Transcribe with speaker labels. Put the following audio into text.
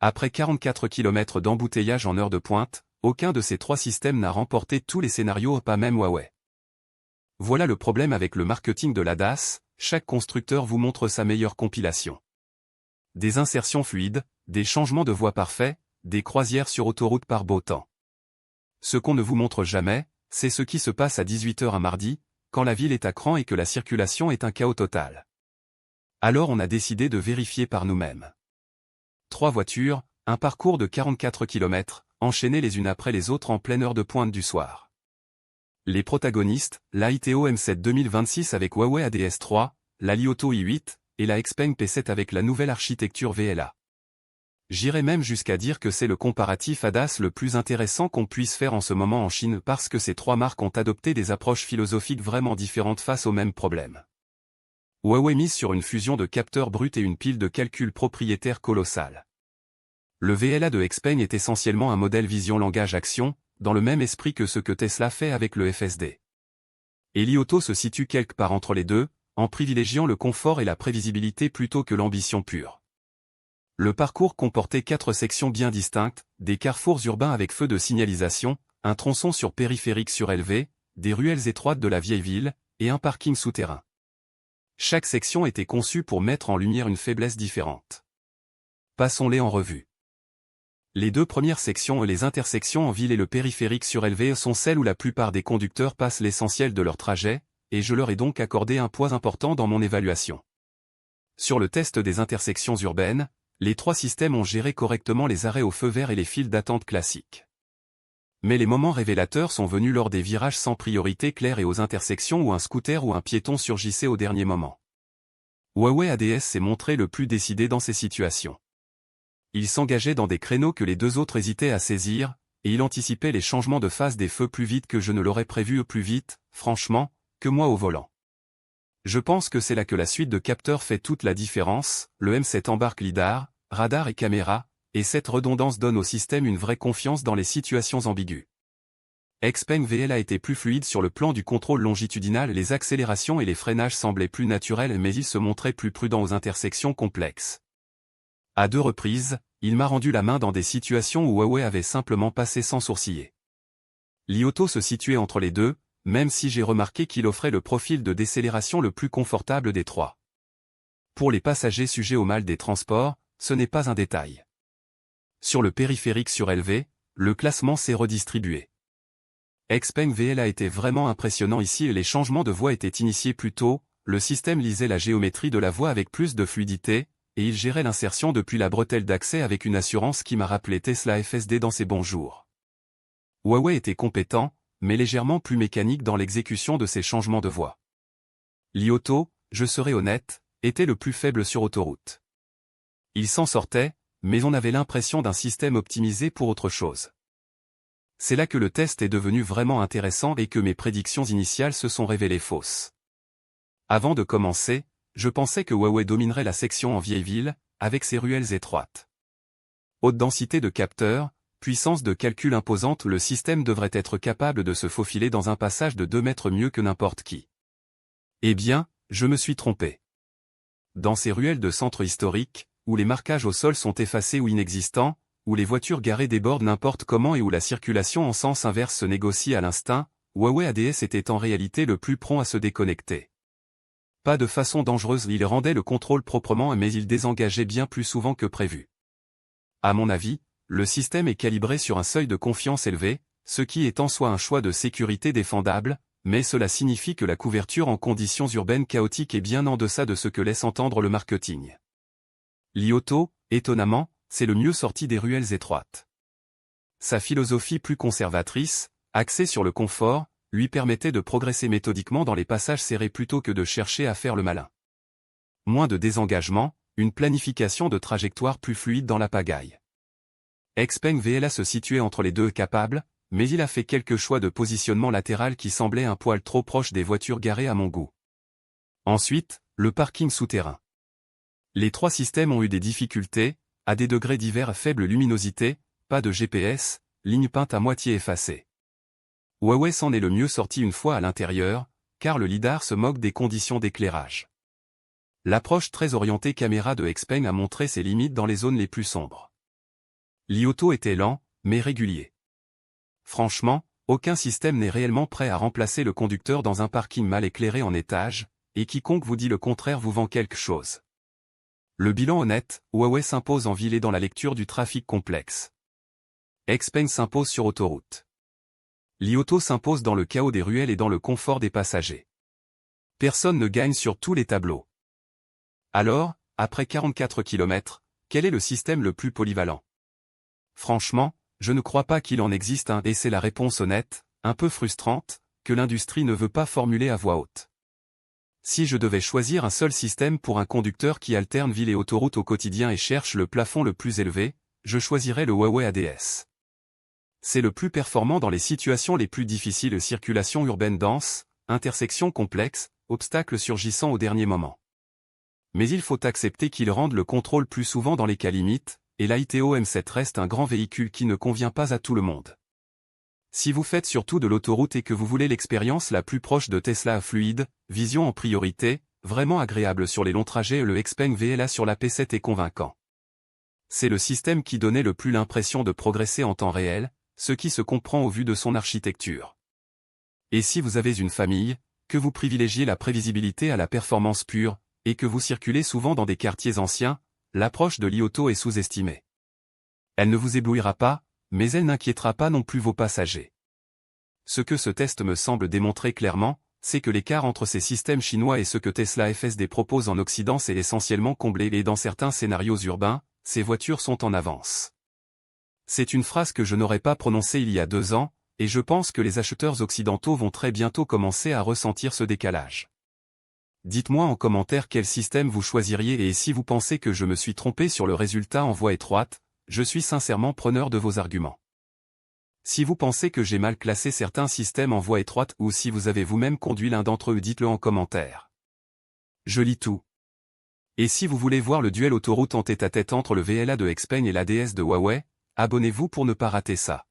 Speaker 1: Après 44 km d'embouteillage en heure de pointe, aucun de ces trois systèmes n'a remporté tous les scénarios, pas même Huawei. Voilà le problème avec le marketing de l'ADAS, chaque constructeur vous montre sa meilleure compilation. Des insertions fluides, des changements de voie parfaits, des croisières sur autoroute par beau temps. Ce qu'on ne vous montre jamais, c'est ce qui se passe à 18 h un mardi, quand la ville est à cran et que la circulation est un chaos total. Alors on a décidé de vérifier par nous-mêmes. 3 voitures, un parcours de 44 km, enchaînées les unes après les autres en pleine heure de pointe du soir. Les protagonistes, la ITO M7 2026 avec Huawei ADS3, la Li Auto i8, et la Xpeng P7 avec la nouvelle architecture VLA. J'irais même jusqu'à dire que c'est le comparatif ADAS le plus intéressant qu'on puisse faire en ce moment en Chine parce que ces trois marques ont adopté des approches philosophiques vraiment différentes face au même problème. Huawei mise sur une fusion de capteurs bruts et une pile de calcul propriétaire colossale. Le VLA de Xpeng est essentiellement un modèle vision langage action, dans le même esprit que ce que Tesla fait avec le FSD. Et Li Auto se situe quelque part entre les deux, en privilégiant le confort et la prévisibilité plutôt que l'ambition pure. Le parcours comportait 4 sections bien distinctes, des carrefours urbains avec feux de signalisation, un tronçon sur périphérique surélevé, des ruelles étroites de la vieille ville, et un parking souterrain. Chaque section était conçue pour mettre en lumière une faiblesse différente. Passons-les en revue. Les deux premières sections et les intersections en ville et le périphérique surélevé sont celles où la plupart des conducteurs passent l'essentiel de leur trajet, et je leur ai donc accordé un poids important dans mon évaluation. Sur le test des intersections urbaines, les trois systèmes ont géré correctement les arrêts au feu vert et les files d'attente classiques. Mais les moments révélateurs sont venus lors des virages sans priorité claire et aux intersections où un scooter ou un piéton surgissait au dernier moment. Huawei ADS s'est montré le plus décidé dans ces situations. Il s'engageait dans des créneaux que les deux autres hésitaient à saisir, et il anticipait les changements de phase des feux plus vite que je ne l'aurais prévu plus vite, franchement, que moi au volant. Je pense que c'est là que la suite de capteurs fait toute la différence, le M7 embarque lidar, radar et caméra, et cette redondance donne au système une vraie confiance dans les situations ambiguës. Xpeng VLA était plus fluide sur le plan du contrôle longitudinal, les accélérations et les freinages semblaient plus naturels mais il se montrait plus prudent aux intersections complexes. À 2 reprises, il m'a rendu la main dans des situations où Huawei avait simplement passé sans sourciller. Li Auto se situait entre les deux, même si j'ai remarqué qu'il offrait le profil de décélération le plus confortable des trois. Pour les passagers sujets au mal des transports, ce n'est pas un détail. Sur le périphérique surélevé, le classement s'est redistribué. Xpeng VLA était vraiment impressionnant ici et les changements de voie étaient initiés plus tôt, le système lisait la géométrie de la voie avec plus de fluidité, et il gérait l'insertion depuis la bretelle d'accès avec une assurance qui m'a rappelé Tesla FSD dans ses bons jours. Huawei était compétent, mais légèrement plus mécanique dans l'exécution de ces changements de voie. Li Auto, je serai honnête, était le plus faible sur autoroute. Il s'en sortait, mais on avait l'impression d'un système optimisé pour autre chose. C'est là que le test est devenu vraiment intéressant et que mes prédictions initiales se sont révélées fausses. Avant de commencer, je pensais que Huawei dominerait la section en vieille ville, avec ses ruelles étroites. Haute densité de capteurs, puissance de calcul imposante, le système devrait être capable de se faufiler dans un passage de 2 mètres mieux que n'importe qui. Eh bien, je me suis trompé. Dans ces ruelles de centre historique, où les marquages au sol sont effacés ou inexistants, où les voitures garées débordent n'importe comment et où la circulation en sens inverse se négocie à l'instinct, Huawei ADS était en réalité le plus prompt à se déconnecter. Pas de façon dangereuse, il rendait le contrôle proprement mais il désengageait bien plus souvent que prévu. À mon avis, le système est calibré sur un seuil de confiance élevé, ce qui est en soi un choix de sécurité défendable, mais cela signifie que la couverture en conditions urbaines chaotiques est bien en deçà de ce que laisse entendre le marketing. Li Auto, étonnamment, c'est le mieux sorti des ruelles étroites. Sa philosophie plus conservatrice, axée sur le confort, lui permettait de progresser méthodiquement dans les passages serrés plutôt que de chercher à faire le malin. Moins de désengagement, une planification de trajectoire plus fluide dans la pagaille. Xpeng VLA se situait entre les deux capables, mais il a fait quelques choix de positionnement latéral qui semblaient un poil trop proches des voitures garées à mon goût. Ensuite, le parking souterrain. Les trois systèmes ont eu des difficultés, à des degrés divers à faible luminosité, pas de GPS, ligne peinte à moitié effacée. Huawei s'en est le mieux sorti une fois à l'intérieur, car le lidar se moque des conditions d'éclairage. L'approche très orientée caméra de Xpeng a montré ses limites dans les zones les plus sombres. Li Auto était lent, mais régulier. Franchement, aucun système n'est réellement prêt à remplacer le conducteur dans un parking mal éclairé en étage, et quiconque vous dit le contraire vous vend quelque chose. Le bilan honnête, Huawei s'impose en ville et dans la lecture du trafic complexe. Xpeng s'impose sur autoroute. Li Auto s'impose dans le chaos des ruelles et dans le confort des passagers. Personne ne gagne sur tous les tableaux. Alors, après 44 km, quel est le système le plus polyvalent? Franchement, je ne crois pas qu'il en existe un et c'est la réponse honnête, un peu frustrante, que l'industrie ne veut pas formuler à voix haute. Si je devais choisir un seul système pour un conducteur qui alterne ville et autoroute au quotidien et cherche le plafond le plus élevé, je choisirais le Huawei ADS. C'est le plus performant dans les situations les plus difficiles: circulation urbaine dense, intersections complexes, obstacles surgissant au dernier moment. Mais il faut accepter qu'il rende le contrôle plus souvent dans les cas limites, et l'Aito M7 reste un grand véhicule qui ne convient pas à tout le monde. Si vous faites surtout de l'autoroute et que vous voulez l'expérience la plus proche de Tesla fluide, vision en priorité, vraiment agréable sur les longs trajets, le Xpeng VLA sur la P7 est convaincant. C'est le système qui donnait le plus l'impression de progresser en temps réel, ce qui se comprend au vu de son architecture. Et si vous avez une famille, que vous privilégiez la prévisibilité à la performance pure, et que vous circulez souvent dans des quartiers anciens, l'approche de Li Auto est sous-estimée. Elle ne vous éblouira pas, mais elle n'inquiétera pas non plus vos passagers. Ce que ce test me semble démontrer clairement, c'est que l'écart entre ces systèmes chinois et ce que Tesla FSD propose en Occident s'est essentiellement comblé et dans certains scénarios urbains, ces voitures sont en avance. C'est une phrase que je n'aurais pas prononcée il y a 2 ans, et je pense que les acheteurs occidentaux vont très bientôt commencer à ressentir ce décalage. Dites-moi en commentaire quel système vous choisiriez et si vous pensez que je me suis trompé sur le résultat en voie étroite, je suis sincèrement preneur de vos arguments. Si vous pensez que j'ai mal classé certains systèmes en voie étroite ou si vous avez vous-même conduit l'un d'entre eux, dites-le en commentaire. Je lis tout. Et si vous voulez voir le duel autoroute en tête-à-tête entre le VLA de Xpeng et l'ADS de Huawei, abonnez-vous pour ne pas rater ça.